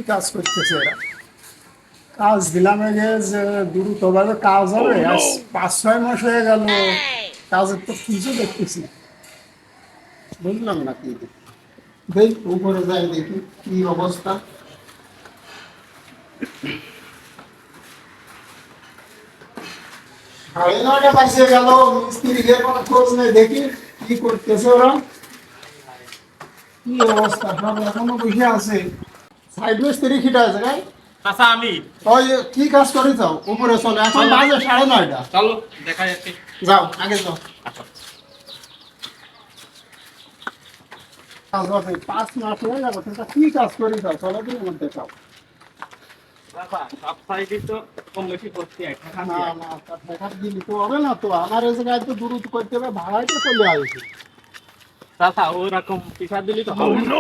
কাজ করতেছে এরা? কাজ দিলাম আগে যে দ্রুতভাবে কাজ হবে, আজ 5-6 মাস হয়ে গেল, কাজের তো কিছু দেখতেছি না। বুঝলাম না কি দেখ, উপরে যাই দেখি কি অবস্থা। 9:30 বাজে গেল, মিস্ত্রিদের কোনো খোঁজ নেই, দেখি কি করতেছে ওরা, কি অবস্থা। সব এখনো বসে আছে। সাইড মিস্ত্রি খিটা আছে ভাই। আচ্ছা আমি ওই কি কাজ করে যাও, উপরে চলো, এখন বাজে 9:30। চলো দেখা যাচ্ছে। যাও আগে যাও। কাজ হবে, 5 মাস হয়ে যাবে, তোমরা কি কাজ করে যাও, চলো তুমি মধ্যে যাও। সব সাইডে তো কম বেশি করতে না না, তা দেখা দিলি তো হবে না তো, আমার এই জায়গায় তো দ্রুত করতে হবে, ভাড়াই তো চলে আসবে। চাচা ওরকম পিছা দিলি তো হবে না।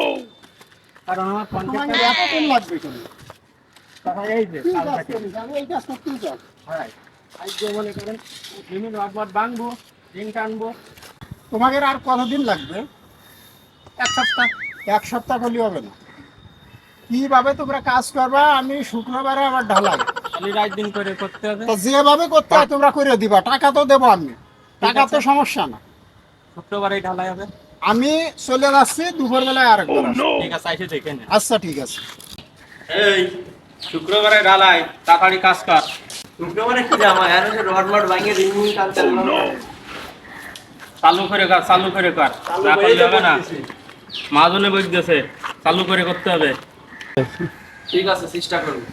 কারণ আমার তোমাকে কন্ট্রাক্টর এতক্ষণ লাগবে কেন? চাচা এই যে কি কাল কাজ থেকে করি যাবো, এই কাজ করতেই যাও। হয় আজ যে মনে করেন লিমিট একবার বাঁধবো, রিং টানবো। তোমাদের আর কতদিন লাগবে? 1 সপ্তাহ। 1 সপ্তাহ করলে হবে না। কিভাবে তোমরা কাজ করবা? আমি শুক্রবারে আমার ঢালাই, খালি রাত দিন করে করতে হবে। তো যেভাবে করতে হয় তোমরা করে দিবা, টাকা তো দেবো আমি, টাকা তো আছে। সমস্যা না। শুক্রবারেই ঢালাই হবে। আমি চলে যাচ্ছি দুপুরবেলায় আরেকবার আসবো। ঠিক আছে এসে দেখে নে। আচ্ছা ঠিক আছে। এই শুক্রবারে ঢালাই, তাড়াতাড়ি কাজ কর। শুক্রবারে কি জামা আর হচ্ছে রড মড ভাঙিয়ে রিং মিং টানতে হবে। চালু করে কর, চালু করে কর, চালু না করেই করলে তো হবে না। করতেছি। মাহাজনে বইতেছে, চালু করে করতে হবে। ঠিক আছে চেষ্টা করুন।